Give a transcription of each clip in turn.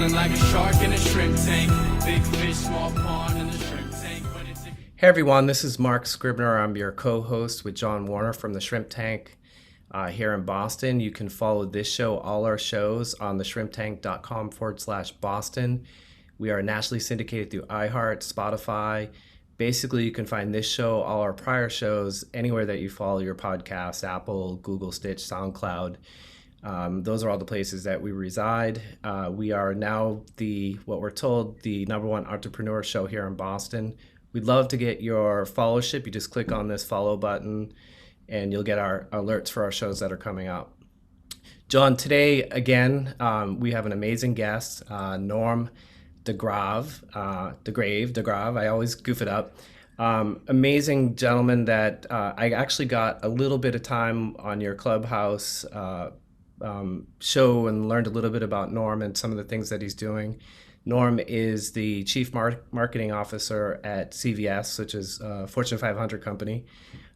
Swimming like a shark in a shrimp tank. Big fish, small pond in the shrimp tank. Hey everyone, this is Mark Scribner. I'm your co-host with John Warner from the Shrimp Tank here in Boston. You can follow this show, all our shows, on theshrimptank.com/Boston. We are nationally syndicated through iHeart, Spotify. Basically, you can find this show, all our prior shows, anywhere that you follow your podcasts, Apple, Google, Stitch, SoundCloud. Those are all the places that we reside. We are now what we're told, the #1 entrepreneur show here in Boston. We'd love to get your followership. You just click on this follow button and you'll get our alerts for our shows that are coming up. John, today, again, we have an amazing guest, Norm DeGrave. I always goof it up. Amazing gentleman that I actually got a little bit of time on your Clubhouse show and learned a little bit about Norm and some of the things that he's doing. Norm is the Chief Marketing Officer at CVS, which is a Fortune 500 company,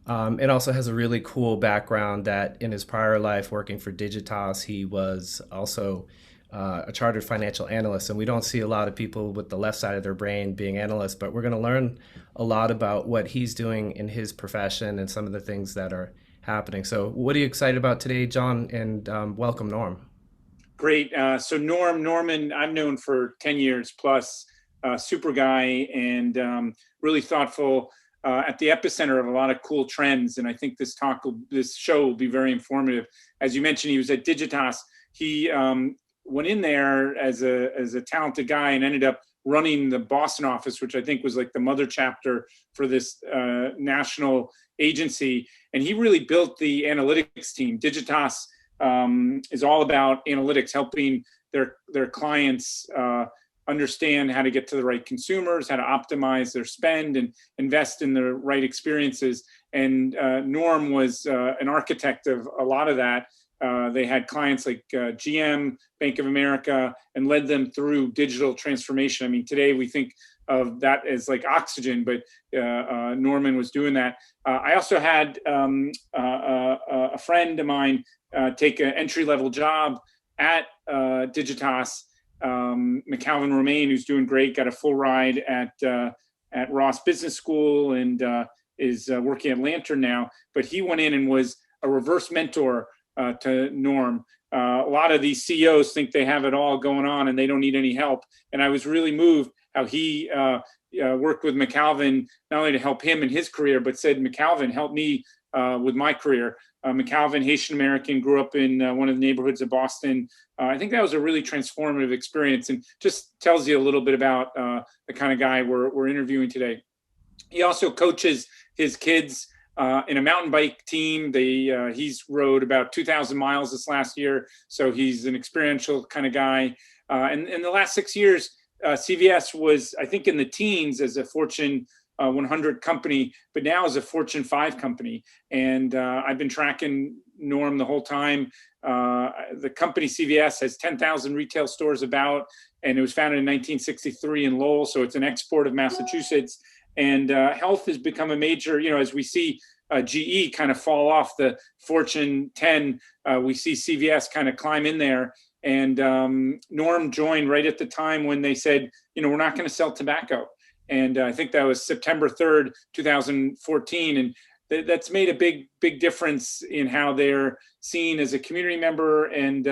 and also has a really cool background that in his prior life working for Digitas, he was also a chartered financial analyst. And we don't see a lot of people with the left side of their brain being analysts, but we're going to learn a lot about what he's doing in his profession and some of the things that are happening. So what are you excited about today, John? And welcome, Norm. Great. So Norman, I've known for 10 years plus, super guy and really thoughtful, at the epicenter of a lot of cool trends. And I think this show will be very informative. As you mentioned, he was at Digitas. He went in there as a talented guy and ended up running the Boston office, which I think was like the mother chapter for this national agency. And he really built the analytics team. Digitas is all about analytics, helping their clients understand how to get to the right consumers, how to optimize their spend and invest in the right experiences. And Norm was an architect of a lot of that. They had clients like GM, Bank of America, and led them through digital transformation. I mean, today we think of that as like oxygen, but Norman was doing that. I also had a friend of mine take an entry-level job at Digitas, McAlvin Romaine, who's doing great, got a full ride at Ross Business School and is working at Lantern now. But he went in and was a reverse mentor to Norm. A lot of these CEOs think they have it all going on and they don't need any help. And I was really moved how he worked with McAlvin, not only to help him in his career, but said, McAlvin, help me with my career. McAlvin, Haitian American, grew up in one of the neighborhoods of Boston. I think that was a really transformative experience and just tells you a little bit about the kind of guy we're interviewing today. He also coaches his kids in a mountain bike team. He's rode about 2,000 miles this last year, so he's an experiential kind of guy. And in the last 6 years, CVS was, I think, in the teens as a Fortune 100 company, but now as a Fortune 5 company. And I've been tracking Norm the whole time. The company CVS has 10,000 retail stores about, and it was founded in 1963 in Lowell, so it's an export of Massachusetts. And health has become a major, as we see GE kind of fall off the Fortune 10, we see CVS kind of climb in there. And Norm joined right at the time when they said, we're not going to sell tobacco. And I think that was September 3rd, 2014. And that's made a big difference in how they're seen as a community member. And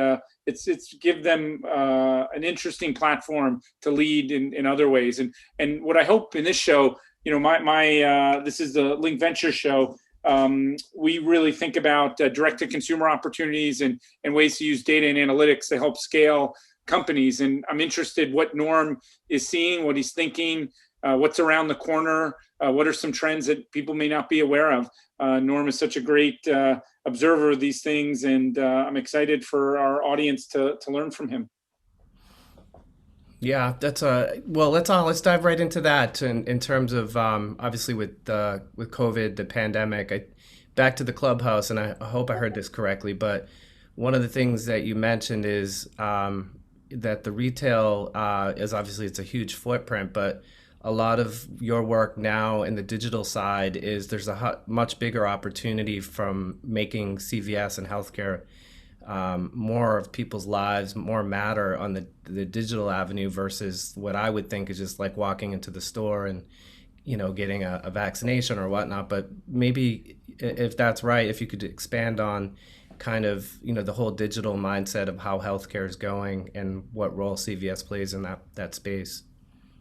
it's give them an interesting platform to lead in other ways. And what I hope in this show, this is the Link Venture show. We really think about direct-to-consumer opportunities and ways to use data and analytics to help scale companies. And I'm interested what Norm is seeing, what he's thinking, what's around the corner, what are some trends that people may not be aware of. Norm is such a great observer of these things, and I'm excited for our audience to learn from him. Yeah, let's dive right into that in terms of obviously with COVID, the pandemic. Back to the Clubhouse, and I hope I heard this correctly, but one of the things that you mentioned is that the retail is obviously, it's a huge footprint, but a lot of your work now in the digital side is there's a much bigger opportunity from making CVS and healthcare more of people's lives more matter on the digital avenue versus what I would think is just like walking into the store and getting a vaccination or whatnot. But maybe if that's right, if you could expand on kind of the whole digital mindset of how healthcare is going and what role CVS plays in that space.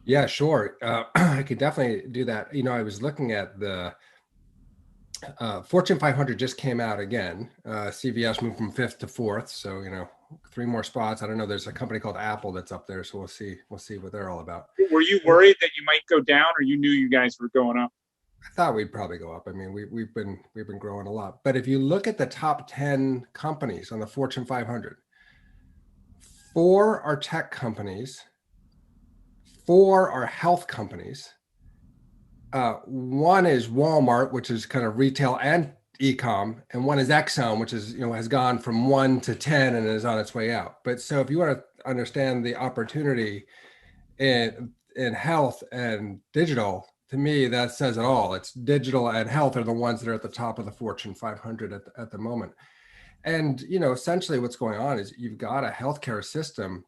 Yeah, sure. I could definitely do that. I was looking at the Fortune 500 just came out again. CVS moved from fifth to fourth, so 3 more spots. I don't know. There's a company called Apple that's up there, so we'll see. We'll see what they're all about. Were you worried that you might go down, or you knew you guys were going up? I thought we'd probably go up. I mean, we've been growing a lot. But if you look at the top 10 companies on the Fortune 500, 4 are tech companies, 4 are health companies. 1 is Walmart, which is kind of retail and e-com, and 1 is Exxon, which is has gone from 1 to 10 and is on its way out. But so if you want to understand the opportunity in health and digital, to me that says it all. It's digital and health are the ones that are at the top of the Fortune 500 at the moment. And essentially what's going on is you've got a healthcare system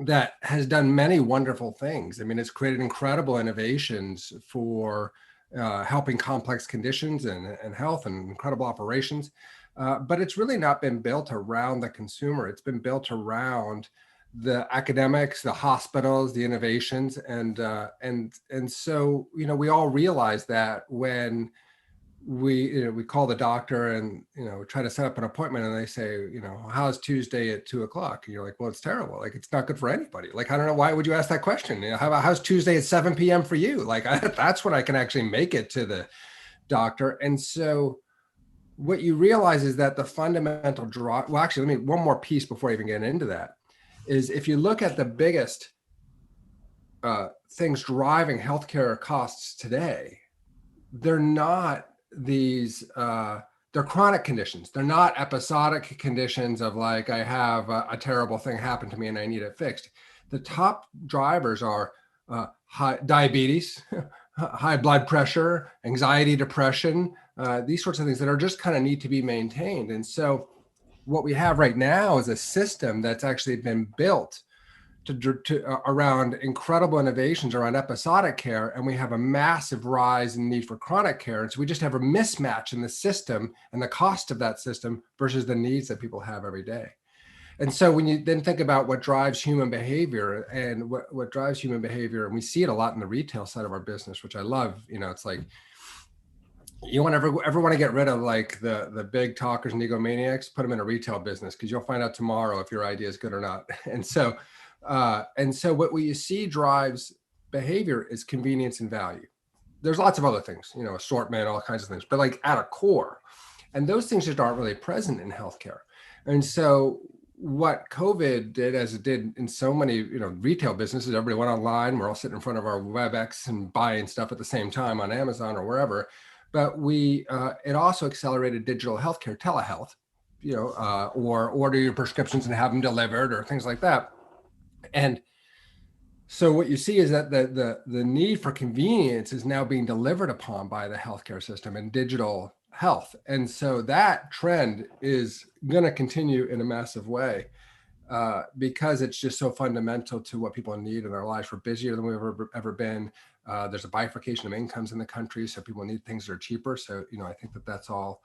that has done many wonderful things. I mean, it's created incredible innovations for helping complex conditions and health and incredible operations. But it's really not been built around the consumer. It's been built around the academics, the hospitals, the innovations. And so, we all realize that when we call the doctor and try to set up an appointment and they say how's Tuesday at 2:00, and you're like, well, it's terrible, like it's not good for anybody. Like, I don't know, why would you ask that question? How's Tuesday at 7 p.m. for you? Like, that's when I can actually make it to the doctor. And so what you realize is that the fundamental well, actually, let me one more piece before I even get into that, is if you look at the biggest things driving healthcare costs today, they're not these they're chronic conditions. They're not episodic conditions of like, I have a terrible thing happen to me and I need it fixed. The top drivers are high diabetes, high blood pressure, anxiety, depression, these sorts of things that are just kind of need to be maintained. And so what we have right now is a system that's actually been built around incredible innovations around episodic care, and we have a massive rise in need for chronic care. And so we just have a mismatch in the system and the cost of that system versus the needs that people have every day. And so when you then think about what drives human behavior and what drives human behavior, and we see it a lot in the retail side of our business, which I love, it's like, you want ever want to get rid of like the big talkers and egomaniacs, put them in a retail business, because you'll find out tomorrow if your idea is good or not. And so what you see drives behavior is convenience and value. There's lots of other things, assortment, all kinds of things, but like at a core, and those things just aren't really present in healthcare. And so what COVID did, as it did in so many, retail businesses, everybody went online. We're all sitting in front of our WebEx and buying stuff at the same time on Amazon or wherever. But it also accelerated digital healthcare, telehealth, or order your prescriptions and have them delivered or things like that. And so what you see is that the need for convenience is now being delivered upon by the healthcare system and digital health. And so that trend is going to continue in a massive way because it's just so fundamental to what people need in their lives. We're busier than we've ever been. There's a bifurcation of incomes in the country, so people need things that are cheaper. So, I think that's all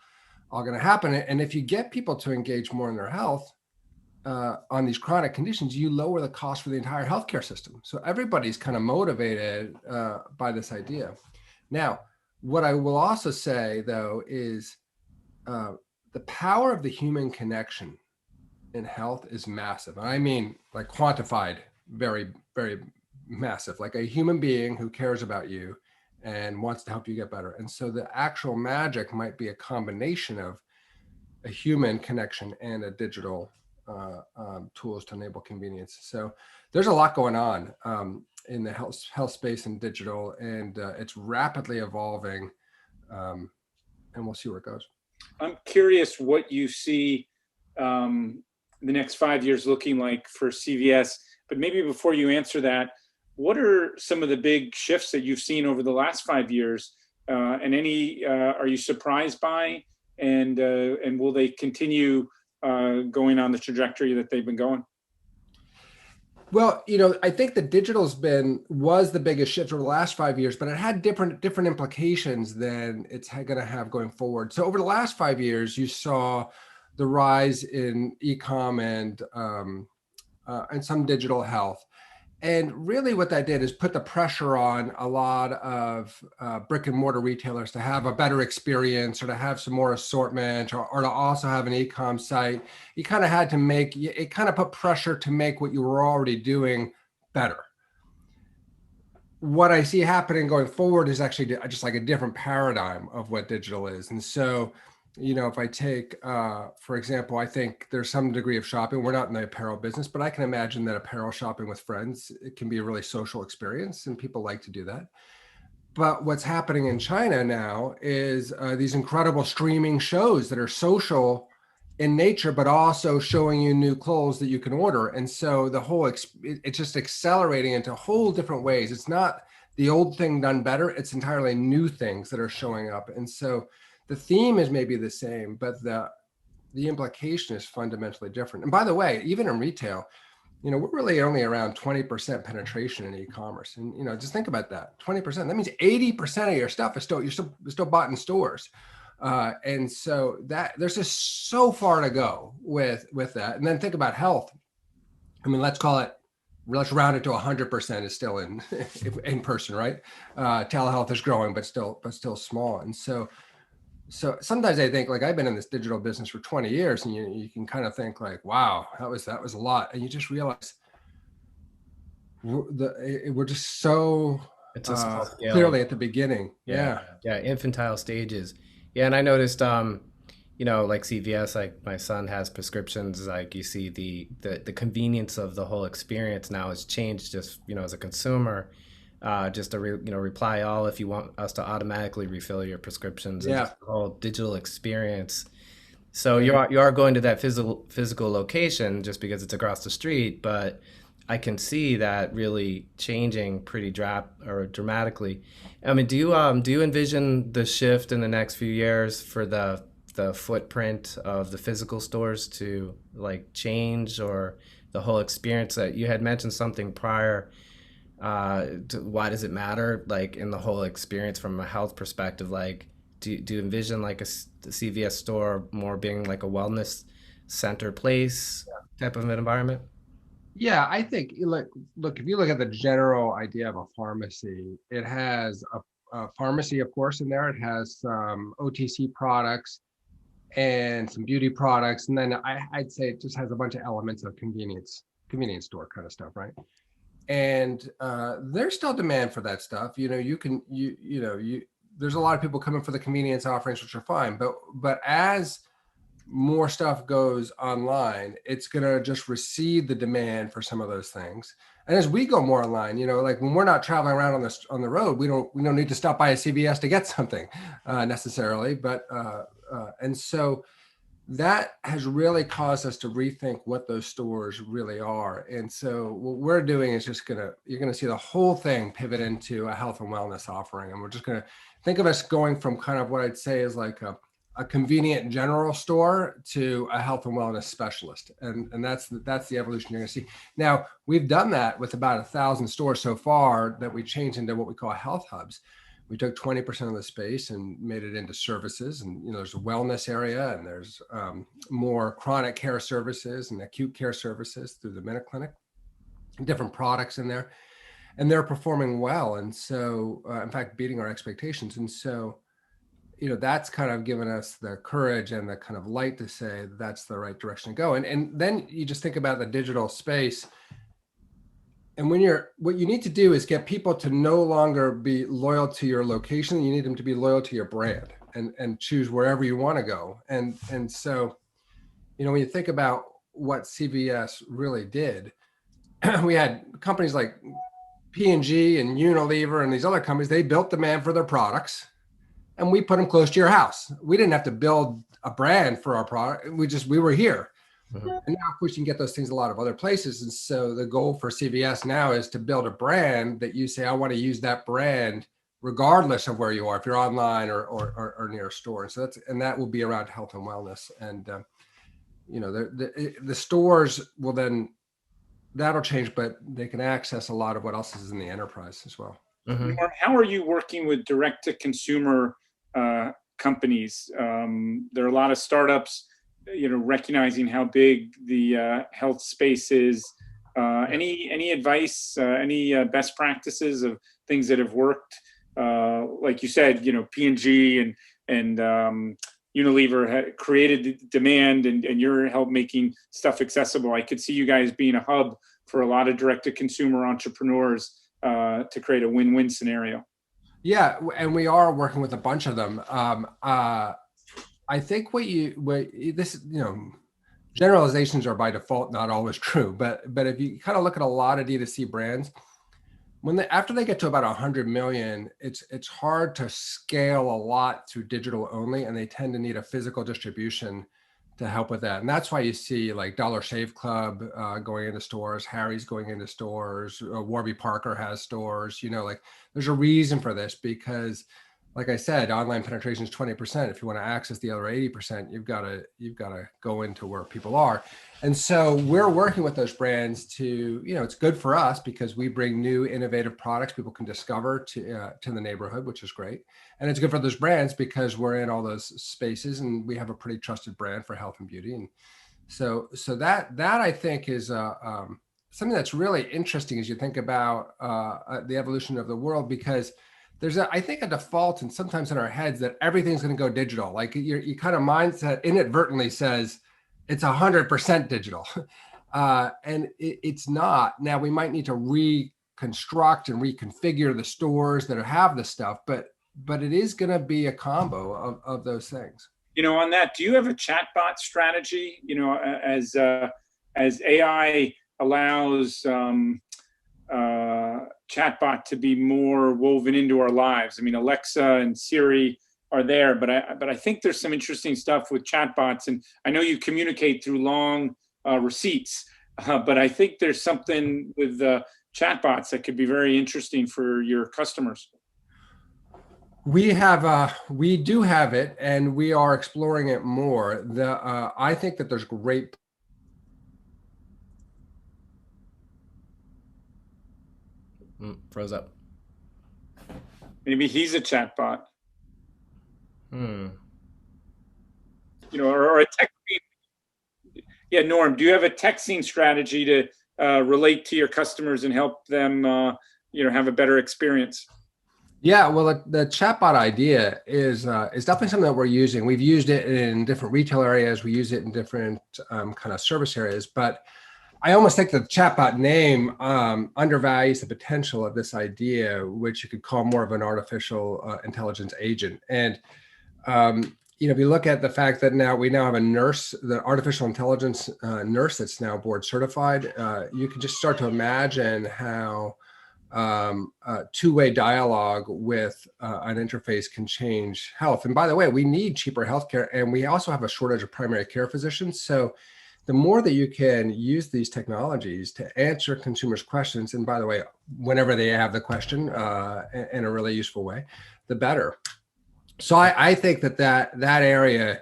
going to happen. And if you get people to engage more in their health, on these chronic conditions, you lower the cost for the entire healthcare system. So everybody's kind of motivated by this idea. Now, what I will also say, though, is the power of the human connection in health is massive. And I mean, like quantified, very, very massive, like a human being who cares about you and wants to help you get better. And so the actual magic might be a combination of a human connection and a digital tools to enable convenience. So there's a lot going on in the health space and digital, and it's rapidly evolving, and we'll see where it goes. I'm curious what you see the next 5 years looking like for CVS, but maybe before you answer that, what are some of the big shifts that you've seen over the last 5 years, and any are you surprised by, and will they continue going on the trajectory that they've been going? Well, I think the was the biggest shift over the last 5 years, but it had different implications than it's going to have going forward. So over the last 5 years, you saw the rise in e-com and some digital health. And really what that did is put the pressure on a lot of brick and mortar retailers to have a better experience or to have some more assortment or to also have an e-com site. You kind of had to it kind of put pressure to make what you were already doing better. What I see happening going forward is actually just like a different paradigm of what digital is. And so, if I take, for example, I think there's some degree of shopping. We're not in the apparel business, but I can imagine that apparel shopping with friends, it can be a really social experience and people like to do that. But what's happening in China now is these incredible streaming shows that are social in nature, but also showing you new clothes that you can order. And so the whole, it's just accelerating into whole different ways. It's not the old thing done better. It's entirely new things that are showing up. And so the theme is maybe the same, but the implication is fundamentally different. And by the way, even in retail, we're really only around 20% penetration in e-commerce. And, just think about that, 20%. That means 80% of your stuff is you're still bought in stores. And so that there's just so far to go with that. And then think about health. I mean, let's round it to 100% is still in person, right? Telehealth is growing, but still small. And so sometimes I think, like, I've been in this digital business for 20 years, and you can kind of think like, wow, that was a lot. And you just realize we're just so It's a small scale. Clearly at the beginning. Yeah, infantile stages. Yeah, and I noticed, like CVS, like my son has prescriptions. Like you see the convenience of the whole experience now has changed. Just as a consumer, just to reply all if you want us to automatically refill your prescriptions. And just the whole digital experience. So you are going to that physical location just because it's across the street, but I can see that really changing pretty dramatically. I mean, do you envision the shift in the next few years for the footprint of the physical stores to like change, or the whole experience that you had mentioned something prior? Why does it matter, like in the whole experience from a health perspective? Like, do you envision like the CVS store more being like a wellness center place type of an environment? Yeah, I think, look, if you look at the general idea of a pharmacy, it has a pharmacy, of course, in there. It has some OTC products and some beauty products. And then I'd say it just has a bunch of elements of convenience store kind of stuff, right? And there's still demand for that stuff. There's a lot of people coming for the convenience offerings, which are fine. But as more stuff goes online, it's going to just recede the demand for some of those things. And as we go more online, like when we're not traveling around on the road, we don't need to stop by a CVS to get something necessarily. But and so that has really caused us to rethink what those stores really are. And so what we're doing is you're going to see the whole thing pivot into a health and wellness offering. And we're just going to think of us going from kind of what I'd say is like a convenient general store to a health and wellness specialist. And that's the evolution you're going to see. Now, we've done that with about 1,000 stores so far that we changed into what we call health hubs. We took 20% of the space and made it into services. And, there's a wellness area, and there's more chronic care services and acute care services through the MinuteClinic, different products in there, and they're performing well. And so, in fact, beating our expectations. And so, that's kind of given us the courage and the kind of light to say that's the right direction to go. And then you just think about the digital space. And what you need to do is get people to no longer be loyal to your location. You need them to be loyal to your brand and choose wherever you want to go. And so, when you think about what CVS really did, we had companies like P&G and Unilever and these other companies. They built demand for their products, and we put them close to your house. We didn't have to build a brand for our product. We were here. Mm-hmm. And now, of course, you can get those things a lot of other places. And so the goal for CVS now is to build a brand that you say, I want to use that brand regardless of where you are, if you're online or near a store. And so that will be around health and wellness. And the stores will then, that'll change, but they can access a lot of what else is in the enterprise as well. Mm-hmm. Norm, how are you working with direct to consumer companies? There are a lot of startups, recognizing how big the health space is. Any advice, any best practices of things that have worked? Like you said, P&G and Unilever had created demand, and you're help making stuff accessible. I could see you guys being a hub for a lot of direct to consumer entrepreneurs to create a win-win scenario. Yeah, and we are working with a bunch of them. I think generalizations are by default not always true, but if you kind of look at a lot of D2C brands, after they get to about 100 million, it's hard to scale a lot through digital only, and they tend to need a physical distribution to help with that. And that's why you see like Dollar Shave Club going into stores, Harry's going into stores, Warby Parker has stores. Like there's a reason for this, because like I said, online penetration is 20%. If you want to access the other 80%, you've got to go into where people are. And so we're working with those brands to, it's good for us because we bring new innovative products people can discover to the neighborhood, which is great. And it's good for those brands because we're in all those spaces and we have a pretty trusted brand for health and beauty. And so that I think is something that's really interesting as you think about the evolution of the world, because there's I think a default and sometimes in our heads that everything's going to go digital. Like your kind of mindset inadvertently says it's 100% digital. And it's not. Now we might need to reconstruct and reconfigure the stores that have the stuff, but it is going to be a combo of those things. On that, do you have a chatbot strategy? As AI allows chatbot to be more woven into our lives. I mean, Alexa and Siri are there, but I think there's some interesting stuff with chatbots, and I know you communicate through long receipts, but I think there's something with chatbots that could be very interesting for your customers. We do have it, and we are exploring it more. I think that there's great. Froze up. Maybe he's a chatbot. Or a tech. Yeah, Norm, do you have a texting strategy to relate to your customers and help them, have a better experience? Yeah, well, the chatbot idea is definitely something that we're using. We've used it in different retail areas. We use it in different kind of service areas, but I almost think the chatbot name undervalues the potential of this idea, which you could call more of an artificial intelligence agent. And if you look at the fact that we now have a nurse, the artificial intelligence nurse that's now board certified, you can just start to imagine how two-way dialogue with an interface can change health. And by the way, we need cheaper healthcare, and we also have a shortage of primary care physicians. So the more that you can use these technologies to answer consumers' questions, and by the way, whenever they have the question in a really useful way, the better. So I think that area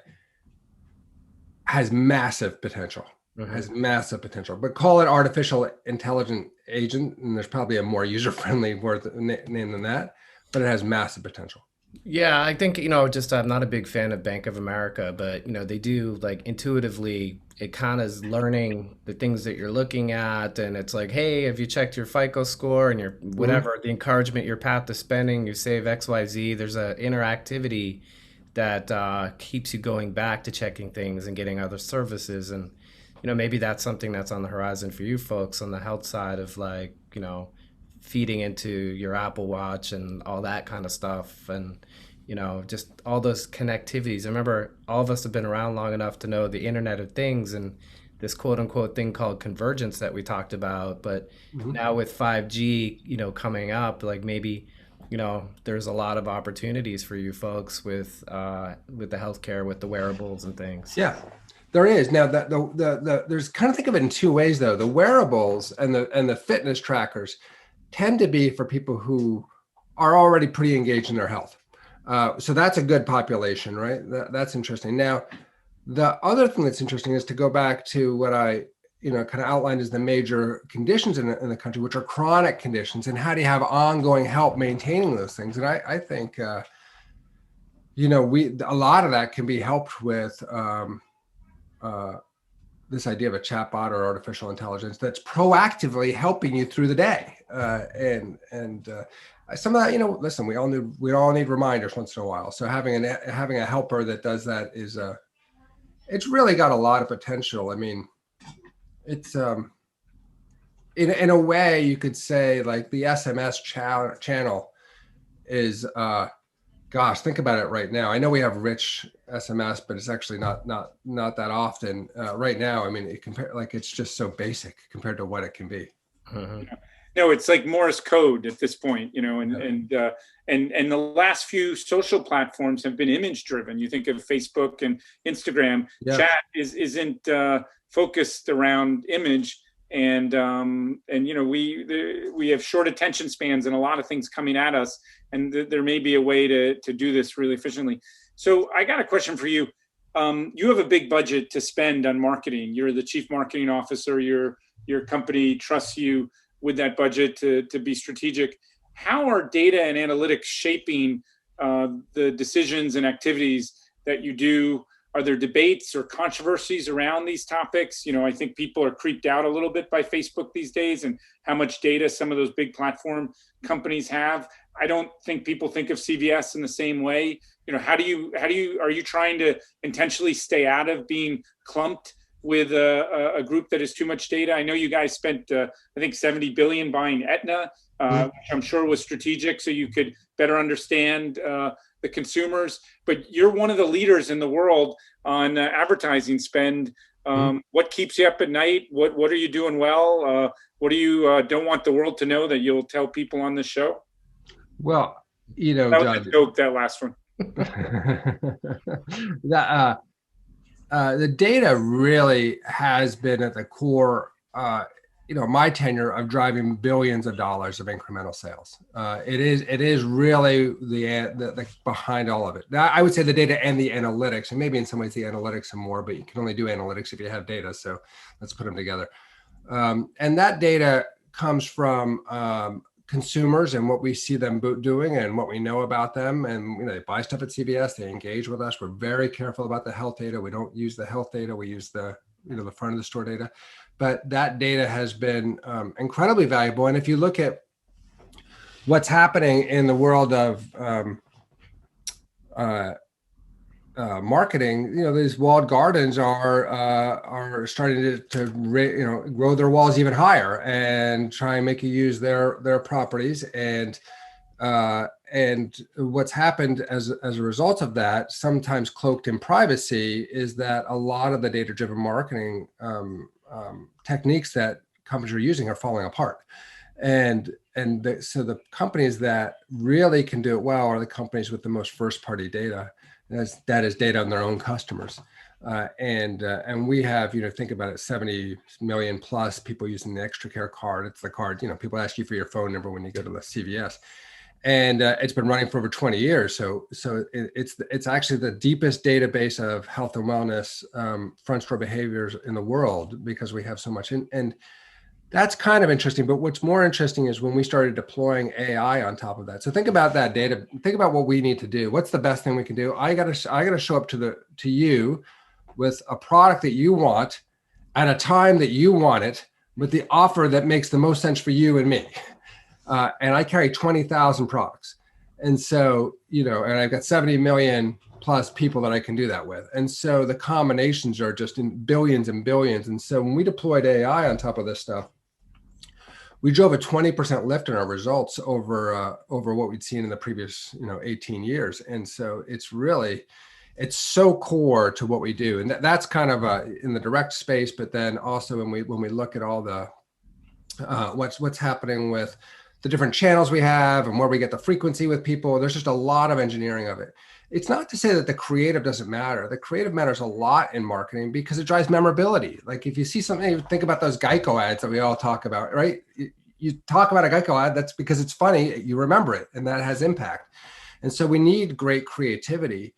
has massive potential. Has massive potential, but call it artificial intelligent agent, and there's probably a more user-friendly name than that, but it has massive potential. Yeah, I think, I'm not a big fan of Bank of America, but, they do like intuitively, it kind of is learning the things that you're looking at. And it's like, hey, have you checked your FICO score and your whatever, the encouragement, your path to spending, you save XYZ. There's a interactivity that keeps you going back to checking things and getting other services. And, maybe that's something that's on the horizon for you folks on the health side of like, feeding into your Apple Watch and all that kind of stuff. And, just all those connectivities. I remember all of us have been around long enough to know the Internet of Things and this quote unquote thing called convergence that we talked about. But now with 5G, coming up, like maybe, there's a lot of opportunities for you folks with the healthcare, with the wearables and things. Yeah. There is. Now that there's kind of think of it in two ways though. The wearables and the fitness trackers tend to be for people who are already pretty engaged in their health. So that's a good population, right? That's interesting. Now, The other thing that's interesting is to go back to what I, kind of outlined as the major conditions in the country, which are chronic conditions, and how do you have ongoing help maintaining those things? And I think, a lot of that can be helped with this idea of a chatbot or artificial intelligence that's proactively helping you through the day. And some of that, listen, we all need reminders once in a while. So having a helper that does that is it's really got a lot of potential. I mean, it's in a way you could say like the SMS channel is gosh, think about it right now. I know we have rich SMS, but it's actually not that often right now. I mean, it's just so basic compared to what it can be. No, it's like Morse code at this point, and the last few social platforms have been image driven. You think of Facebook and Instagram. Yeah. Chat isn't focused around image, and we have short attention spans and a lot of things coming at us, and there may be a way to do this really efficiently. So I got a question for you. You have a big budget to spend on marketing. You're the chief marketing officer. Your company trusts you with that budget to be strategic. How are data and analytics shaping the decisions and activities that you do? Are there debates or controversies around these topics? I think people are creeped out a little bit by Facebook these days and how much data some of those big platform companies have. I don't think people think of CVS in the same way. Are you trying to intentionally stay out of being clumped with a group that has too much data? I know you guys spent, I think, $70 billion buying Aetna, which I'm sure was strategic so you could better understand the consumers. But you're one of the leaders in the world on advertising spend. What keeps you up at night? What are you doing well? What do you don't want the world to know that you'll tell people on this show? Well, that was Doug, a joke, that last one. The data really has been at the core, my tenure of driving billions of dollars of incremental sales. It is really the behind all of it. Now, I would say the data and the analytics, and maybe in some ways the analytics are more, but you can only do analytics if you have data. So let's put them together. And that data comes from consumers and what we see them doing and what we know about them. And they buy stuff at CVS, they engage with us. We're very careful about the health data. We don't use the health data. We use the front of the store data. But that data has been incredibly valuable. And if you look at what's happening in the world of marketing, these walled gardens are starting to grow their walls even higher and try and make you use their properties. And what's happened as a result of that, sometimes cloaked in privacy, is that a lot of the data-driven marketing techniques that companies are using are falling apart. So the companies that really can do it well are the companies with the most first-party data. That is data on their own customers. And we have, think about it, 70 million plus people using the Extra Care card. It's the card, people ask you for your phone number when you go to the CVS. And it's been running for over 20 years. So it's actually the deepest database of health and wellness front store behaviors in the world, because we have so much. And that's kind of interesting. But what's more interesting is when we started deploying AI on top of that. So think about that data. Think about what we need to do. What's the best thing we can do? I gotta show up to you with a product that you want at a time that you want it, with the offer that makes the most sense for you and me. And I carry 20,000 products. And so, and I've got 70 million plus people that I can do that with. And so the combinations are just in billions and billions. And so when we deployed AI on top of this stuff, we drove a 20% lift in our results over what we'd seen in the previous, 18 years. And so it's so core to what we do. And that's kind of in the direct space, but then also when we look at all the, what's happening with the different channels we have and where we get the frequency with people, there's just a lot of engineering of it. It's not to say that the creative doesn't matter. The creative matters a lot in marketing because it drives memorability. Like if you see something, think about those Geico ads that we all talk about, right? You talk about a Geico ad, that's because it's funny, you remember it, and that has impact. And so we need great creativity.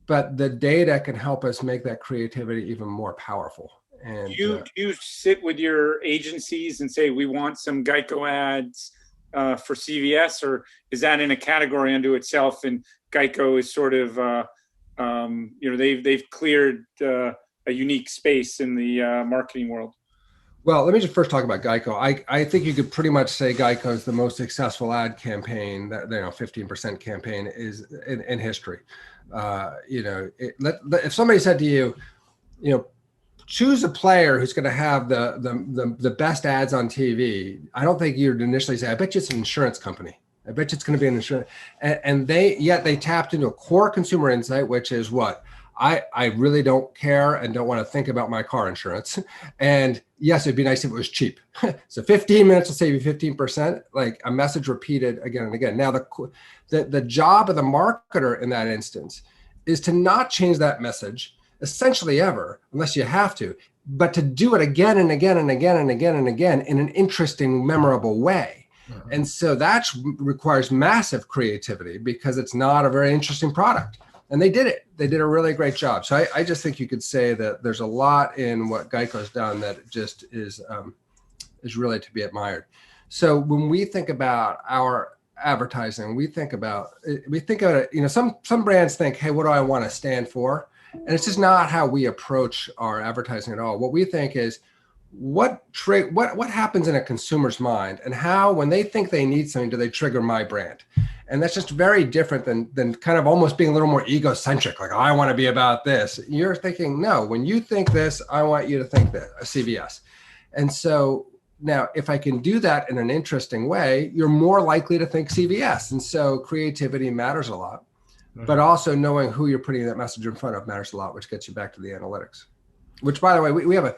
but the data can help us make that creativity even more powerful. And Do you sit with your agencies and say, we want some Geico ads for CVS, or is that in a category unto itself? And Geico is sort of, they've cleared a unique space in the marketing world. well, let me just first talk about Geico. I think you could pretty much say Geico is the most successful ad campaign, that 15% campaign is in history. If somebody said to you, choose a player who's going to have the best ads on TV, I don't think you'd initially say, I bet you it's an insurance company. I bet you it's going to be an insurance. And they tapped into a core consumer insight, which is what? I really don't care and don't want to think about my car insurance. And yes, it'd be nice if it was cheap. So 15 minutes will save you 15%, like a message repeated again and again. Now, the job of the marketer in that instance is to not change that message essentially ever, unless you have to, but to do it again and again and again and again and again in an interesting, memorable way. Mm-hmm. And so that requires massive creativity because it's not a very interesting product. And they did it. They did a really great job. So I just think you could say that there's a lot in what Geico's done that just is really to be admired. So when we think about our advertising, we think about it, some brands think, hey, what do I want to stand for? And it's just not how we approach our advertising at all. What we think is what happens in a consumer's mind, and how, when they think they need something, do they trigger my brand? And that's just very different than kind of almost being a little more egocentric. Like, I want to be about this. You're thinking, no, when you think this, I want you to think that, a CVS. And so now, if I can do that in an interesting way, you're more likely to think CVS. And so creativity matters a lot, but also knowing who you're putting that message in front of matters a lot, which gets you back to the analytics. Which, by the way, we have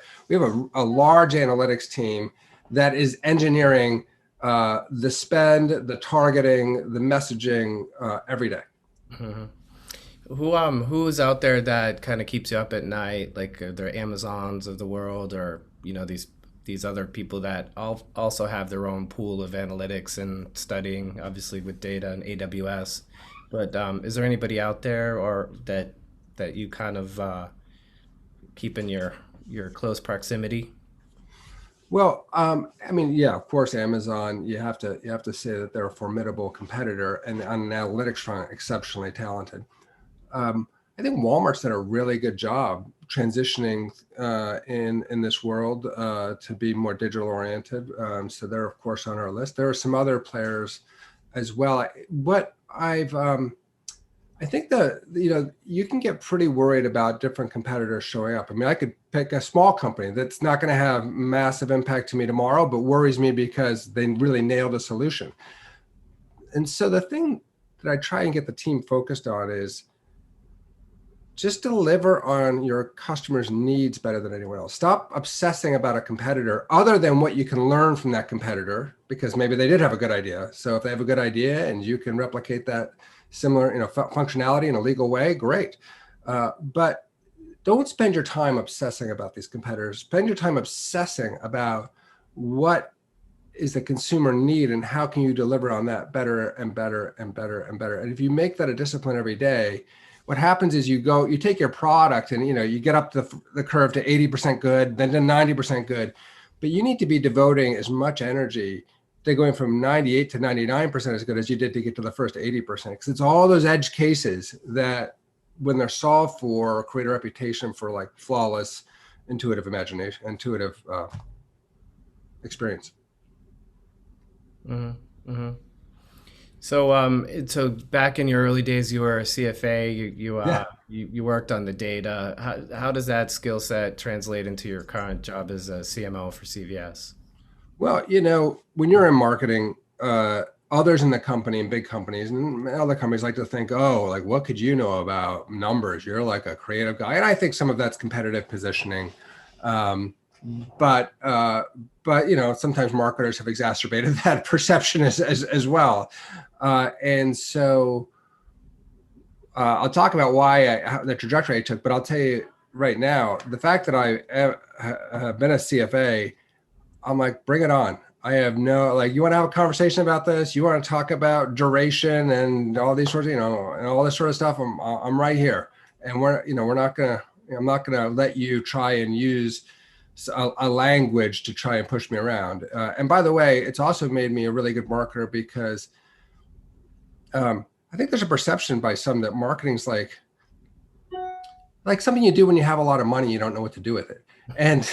a large analytics team that is engineering the spend, the targeting, the message every day. Mm-hmm. Who's out there that kind of keeps you up at night? Like, are there Amazons of the world, or these other people that also have their own pool of analytics and studying, obviously with data and AWS. But is there anybody out there or that you kind of keep in your close proximity? Well, yeah, of course, Amazon, you have to say that they're a formidable competitor, and on an analytics front, exceptionally talented. I think Walmart's done a really good job transitioning in this world to be more digital oriented. So they're, of course, on our list. There are some other players as well. I think you can get pretty worried about different competitors showing up. I mean, I could pick a small company that's not going to have massive impact to me tomorrow, but worries me because they really nailed a solution. And so the thing that I try and get the team focused on is just deliver on your customers' needs better than anyone else. Stop obsessing about a competitor other than what you can learn from that competitor, because maybe they did have a good idea. So if they have a good idea and you can replicate that similar functionality in a legal way, great. But don't spend your time obsessing about these competitors. Spend your time obsessing about what is the consumer need and how can you deliver on that better and better and better and better. And if you make that a discipline every day, what happens is you take your product and you get up the curve to 80% good, then to 90% good, but you need to be devoting as much energy to going from 98 to 99% as good as you did to get to the first 80%, because it's all those edge cases that, when they're solved for, create a reputation for like flawless, intuitive experience. Mm-hmm. Mm-hmm. So back in your early days, you were a CFA. You worked on the data. How does that skill set translate into your current job as a CMO for CVS? Well, when you're in marketing, others in the company and big companies and other companies like to think, oh, like, what could you know about numbers? You're like a creative guy. And I think some of that's competitive positioning. But sometimes marketers have exacerbated that perception as well. And so I'll talk about the trajectory I took, but I'll tell you right now, the fact that I have been a CFA, I'm like, bring it on. I have you want to have a conversation about this? You want to talk about duration and all these sorts of, and all this sort of stuff? I'm right here. and we're not gonna, I'm not gonna let you try and use a language to try and push me around. And by the way, it's also made me a really good marketer because I think there's a perception by some that marketing's like something you do when you have a lot of money, you don't know what to do with it. And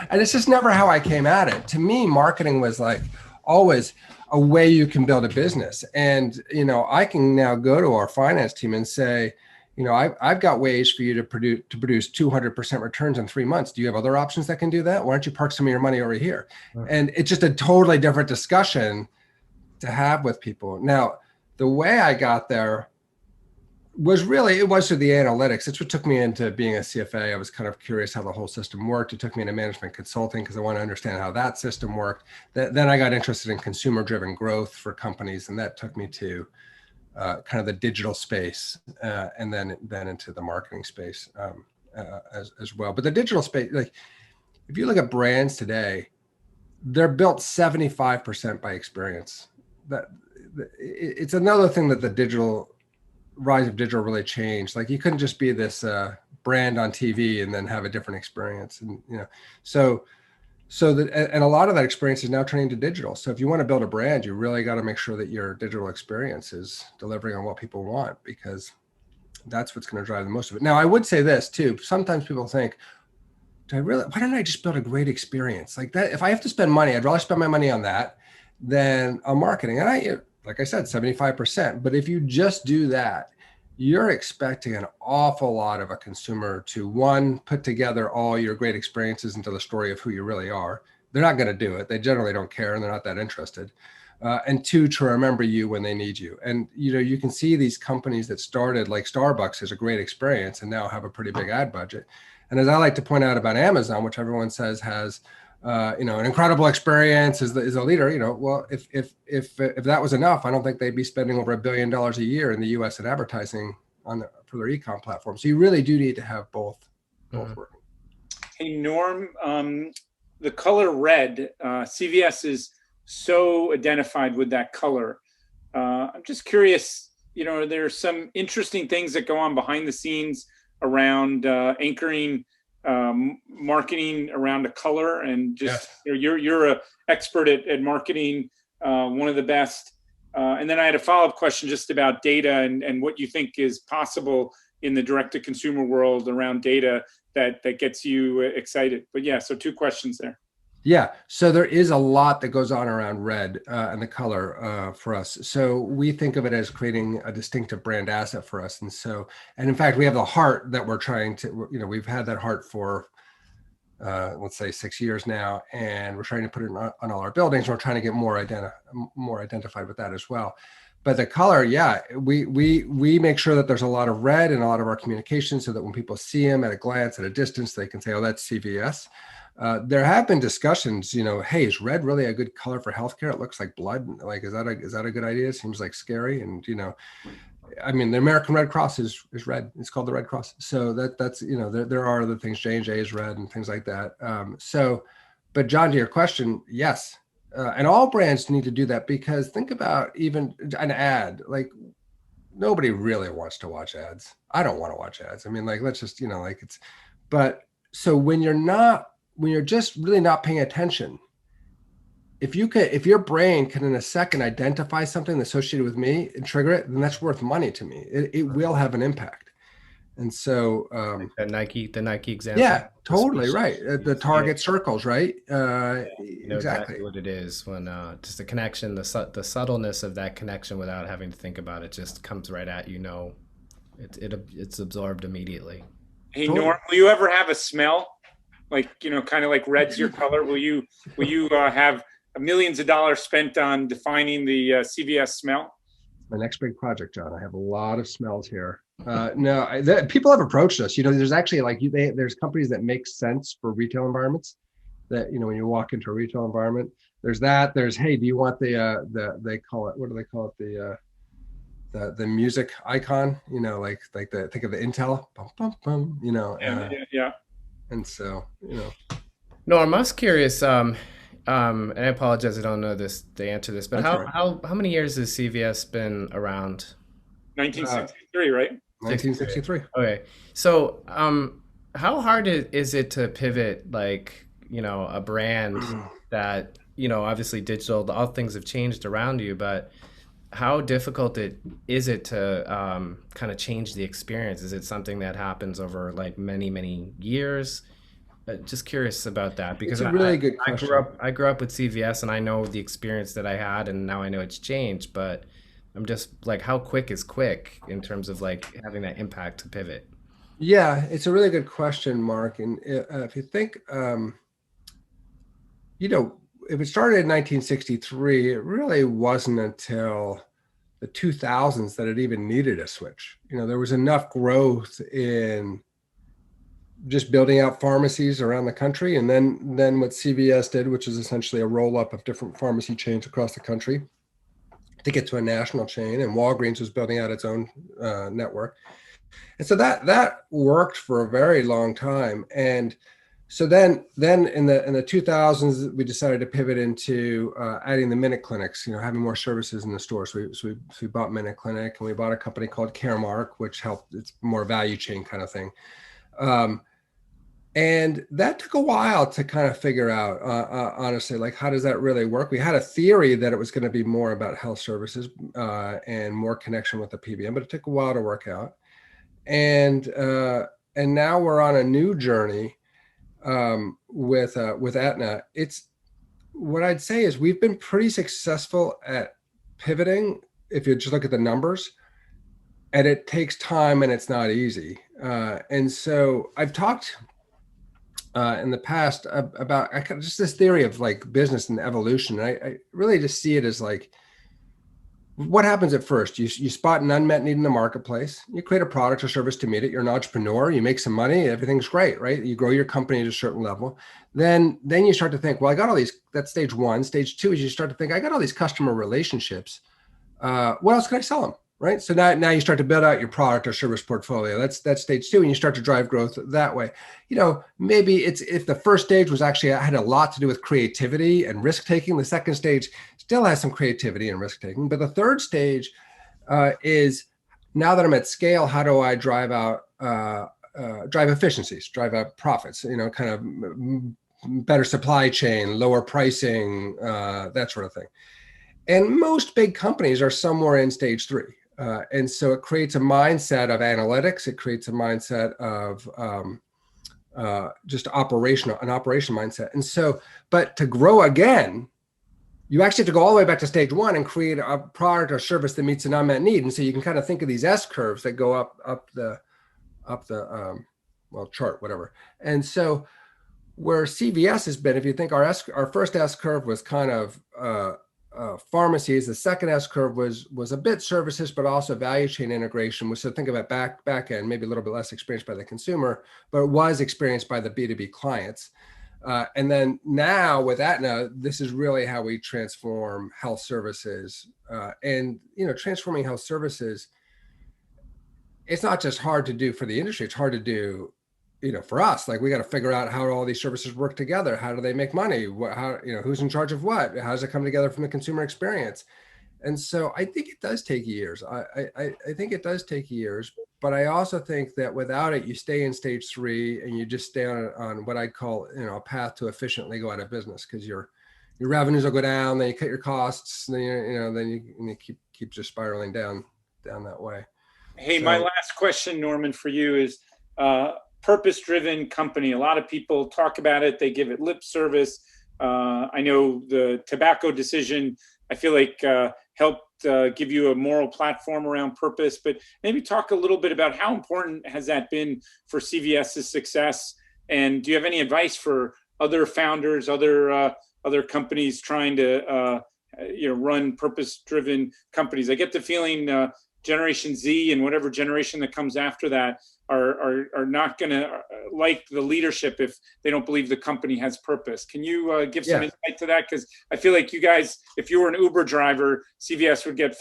and it's just never how I came at it. To me, marketing was like always a way you can build a business. And, I can now go to our finance team and say, I've got ways for you to produce 200% returns in 3 months. Do you have other options that can do that? Why don't you park some of your money over here? Right. And it's just a totally different discussion to have with people. Now, the way I got there was through the analytics. It's what took me into being a CFA. I was kind of curious how the whole system worked. It took me into management consulting because I want to understand how that system worked. Then I got interested in consumer-driven growth for companies, and that took me to kind of the digital space, and then into the marketing space as well. But the digital space, like if you look at brands today, they're built 75% by experience. It's another thing that the rise of digital really changed. Like you couldn't just be this brand on TV and then have a different experience, and and a lot of that experience is now turning to digital. So if you want to build a brand, you really got to make sure that your digital experience is delivering on what people want, because that's what's going to drive the most of it. Now, I would say this too. Sometimes people think, why don't I just build a great experience like that? If I have to spend money, I'd rather spend my money on that than on marketing. And like I said, 75%. But if you just do that, you're expecting an awful lot of a consumer to, one, put together all your great experiences into the story of who you really are. They're not going to do it. They generally don't care, and they're not that interested. And two, to remember you when they need you. And, you can see these companies that started, like Starbucks, as a great experience and now have a pretty big ad budget. And as I like to point out about Amazon, which everyone says has an incredible experience is a leader, well, if that was enough, I don't think they'd be spending over $1 billion a year in the US in advertising for their e-com platform. So you really do need to have both working. Hey, Norm, the color red, CVS is so identified with that color. I'm just curious, there's some interesting things that go on behind the scenes around anchoring marketing around a color, and just you're a expert at marketing, one of the best. And then I had a follow-up question just about data and what you think is possible in the direct-to-consumer world around data that gets you excited. But yeah, so 2 questions there. Yeah, so there is a lot that goes on around red and the color for us. So we think of it as creating a distinctive brand asset for us. And in fact, we have the heart that we're trying to, we've had that heart for, let's say 6 years now, and we're trying to put it on all our buildings. We're trying to get more identified with that as well. But the color, yeah, we make sure that there's a lot of red in a lot of our communications so that when people see them at a glance, at a distance, they can say, oh, that's CVS. There have been discussions, hey, is red really a good color for healthcare? It looks like blood. Like, is that a good idea? It seems like scary. And, I mean, the American Red Cross is red. It's called the Red Cross. So that's, there are other things, J&J is red and things like that. But John, to your question, yes. And all brands need to do that, because think about even an ad, like nobody really wants to watch ads. I don't want to watch ads. I mean, like, let's just, but so when you're just really not paying attention, if your brain can in a second identify something associated with me and trigger it, then that's worth money to me. It will have an impact. And so the Nike example. Yeah, totally right. The target circles, right? Exactly what it is when just the connection, the subtleness of that connection without having to think about it just comes right at it's absorbed immediately. Hey, Norm, will you ever have a smell? Like, kind of like red's your color. Will you have millions of dollars spent on defining the CVS smell? My next big project, John. I have a lot of smells here. No, people have approached us. There's actually there's companies that make sense for retail environments. That when you walk into a retail environment, there's that. There's, hey, do you want they call it, what do they call it, the music icon? Think of the Intel, bum, bum, bum, yeah. And so, No, I'm most curious. And I apologize, I don't know the answer to this, but how many years has CVS been around? 1963, right? 1963. Okay. So, how hard is it to pivot, like, a brand that, obviously digital, all things have changed around you, but how difficult is it to kind of change the experience? Is it something that happens over like many, many years? Just curious about that because It's a really good I grew question. up I grew up with CVS and I know the experience that I had and now I know it's changed, but I'm just like, how quick is quick in terms of like having that impact to pivot? Yeah, it's a really good question, Mark. And if you think, you know, if it started in 1963, it really wasn't until the 2000s that it even needed a switch. There was enough growth in just building out pharmacies around the country, and then what CVS did, which is essentially a roll up of different pharmacy chains across the country to get to a national chain, and Walgreens was building out its own network, and so that worked for a very long time. And so then in the 2000s, we decided to pivot into adding the Minute Clinics, having more services in the store. So we bought Minute Clinic, and we bought a company called Caremark, which helped. It's more value chain kind of thing. And that took a while to kind of figure out, honestly, like, how does that really work? We had a theory that it was going to be more about health services and more connection with the PBM, but it took a while to work out. And now we're on a new journey with Aetna. It's what I'd say is we've been pretty successful at pivoting if you just look at the numbers, and it takes time and it's not easy. And so I've talked in the past about just this theory of like business and evolution. I really just see it as like, what happens at first? You spot an unmet need in the marketplace. You create a product or service to meet it. You're an entrepreneur. You make some money. Everything's great, right? You grow your company at a certain level. Then you start to think, well, I got all these. That's stage one. Stage two is you start to think, I got all these customer relationships. What else can I sell them? Right. So now you start to build out your product or service portfolio. That's stage two, and you start to drive growth that way. Maybe it's if the first stage was actually had a lot to do with creativity and risk taking. The second stage still has some creativity and risk taking, but the third stage is, now that I'm at scale, how do I drive efficiencies, drive out profits? Kind of better supply chain, lower pricing, that sort of thing. And most big companies are somewhere in stage three. And so it creates a mindset of analytics. It creates a mindset of just an operation mindset. And so, but to grow again, you actually have to go all the way back to stage one and create a product or service that meets an unmet need. And so you can kind of think of these S curves that go up the chart, whatever. And so where CVS has been, if you think our first S curve was kind of pharmacies. The second S curve was a bit services, but also value chain integration. So think about back end, maybe a little bit less experienced by the consumer, but it was experienced by the B2B clients. And then now with Aetna, this is really how we transform health services. And transforming health services, it's not just hard to do for the industry. It's hard to do for us. Like, we got to figure out how all these services work together. How do they make money? Who's in charge of what? How does it come together from the consumer experience? And so I think it does take years. I think it does take years, but I also think that without it, you stay in stage three and you just stay on what I call, a path to efficiently go out of business, because your revenues will go down, then you cut your costs, then you keep just spiraling down that way. Hey, my last question, Norman, for you is, purpose-driven company. A lot of people talk about it. They give it lip service. I know the tobacco decision, I feel like helped give you a moral platform around purpose, but maybe talk a little bit about how important has that been for CVS's success? And do you have any advice for other founders, other companies trying to run purpose-driven companies? I get the feeling Generation Z and whatever generation that comes after that are not going to like the leadership if they don't believe the company has purpose. Can you give some insight to that? Because I feel like you guys, if you were an Uber driver, CVS would get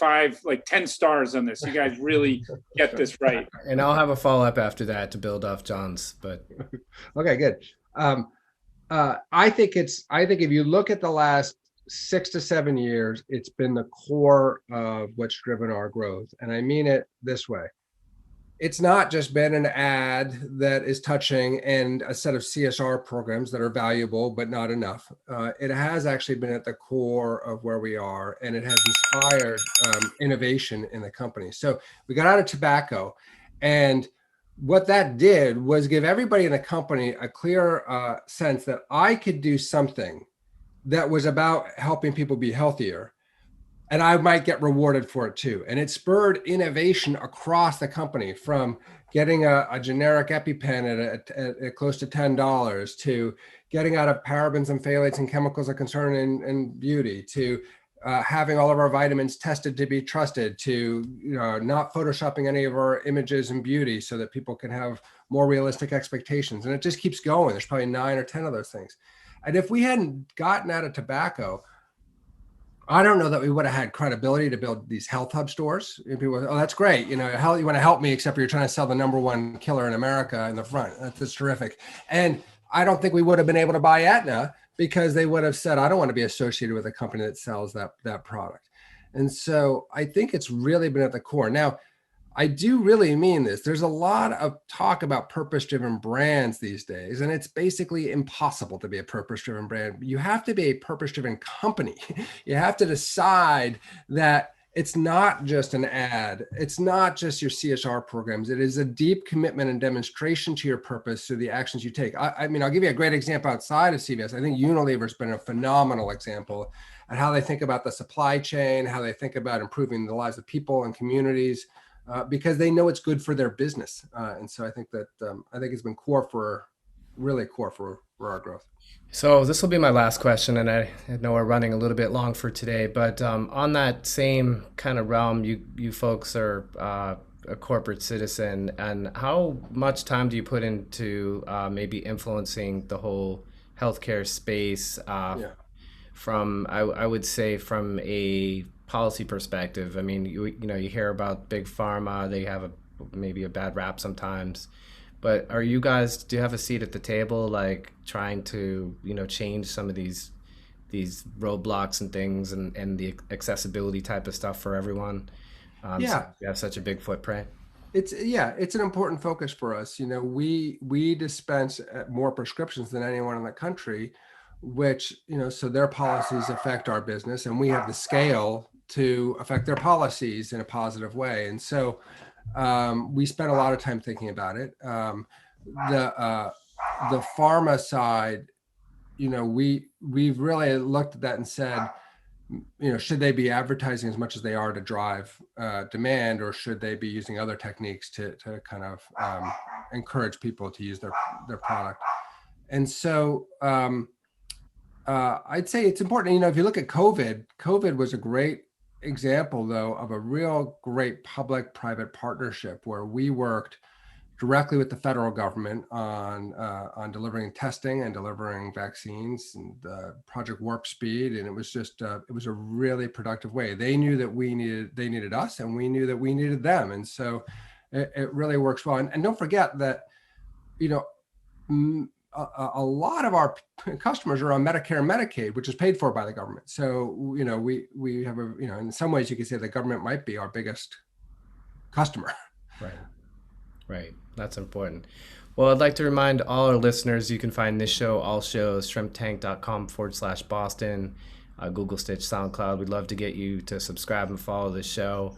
10 stars on this. You guys really get this right. And I'll have a follow-up after that to build off John's. But okay, good. I think if you look at the last 6 to 7 years, it's been the core of what's driven our growth. And I mean it this way. it's not just been an ad that is touching and a set of CSR programs that are valuable, but not enough. It has actually been at the core of where we are, and it has inspired innovation in the company. So we got out of tobacco, and what that did was give everybody in the company a clear sense that I could do something that was about helping people be healthier, and I might get rewarded for it too. And it spurred innovation across the company, from getting a generic EpiPen at close to $10 to getting out of parabens and phthalates and chemicals of concern in beauty, to having all of our vitamins tested to be trusted, to not photoshopping any of our images in beauty so that people can have more realistic expectations. And it just keeps going. There's probably 9 or 10 of those things. And if we hadn't gotten out of tobacco, I don't know that we would have had credibility to build these health hub stores. And people, oh, that's great. You want to help me, except you're trying to sell the #1 killer in America in the front. That's terrific. And I don't think we would have been able to buy Aetna, because they would have said, I don't want to be associated with a company that sells that product. And so I think it's really been at the core. Now, I do really mean this. There's a lot of talk about purpose-driven brands these days, and it's basically impossible to be a purpose-driven brand. You have to be a purpose-driven company. You have to decide that it's not just an ad. It's not just your CSR programs. It is a deep commitment and demonstration to your purpose through the actions you take. I mean, I'll give you a great example outside of CVS. I think Unilever's been a phenomenal example at how they think about the supply chain, how they think about improving the lives of people and communities, because they know it's good for their business. And so I think that it's been really core for our growth. So this will be my last question, and I know we're running a little bit long for today, but on that same kind of realm, you folks are a corporate citizen, and how much time do you put into maybe influencing the whole healthcare space from, I would say, from a policy perspective? I mean, you hear about big pharma, they have maybe a bad rap sometimes. But do you have a seat at the table, like trying to, change some of these roadblocks and things and the accessibility type of stuff for everyone? So you have such a big footprint. It's an important focus for us. We dispense more prescriptions than anyone in the country, which, so their policies affect our business, and we have the scale to affect their policies in a positive way. And so we spent a lot of time thinking about it. The pharma side, we've really looked at that and said, should they be advertising as much as they are to drive demand, or should they be using other techniques to kind of encourage people to use their product? And so I'd say it's important. If you look at COVID was a great example, though, of a real great public-private partnership where we worked directly with the federal government on delivering testing and delivering vaccines, and Project Warp Speed. And it was just it was a really productive way. They knew that they needed us, and we knew that we needed them. And so it really works well. And don't forget that, a lot of our customers are on Medicare and Medicaid, which is paid for by the government. So, we have in some ways you could say the government might be our biggest customer. Right. That's important. Well, I'd like to remind all our listeners, you can find this show, all shows, shrimptank.com/Boston, Google Stitch, SoundCloud. We'd love to get you to subscribe and follow the show.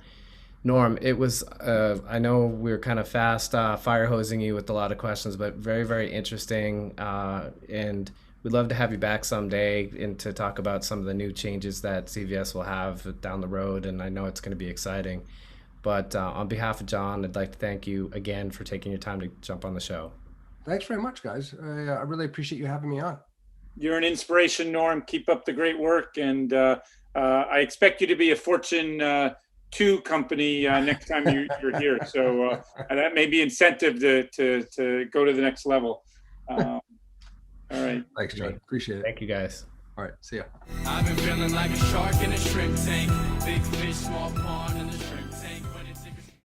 Norm, it was, I know we were kind of fast fire hosing you with a lot of questions, but very, very interesting. And we'd love to have you back someday and to talk about some of the new changes that CVS will have down the road. And I know it's going to be exciting. But on behalf of John, I'd like to thank you again for taking your time to jump on the show. Thanks very much, guys. I really appreciate you having me on. You're an inspiration, Norm. Keep up the great work. And I expect you to be a Fortune 2 company next time you're here. So that may be incentive to go to the next level. All right. Thanks, John. Appreciate it. Thank you, guys. All right. See ya. I've been feeling like a shark in a shrimp tank. Big fish, small pond in the shrimp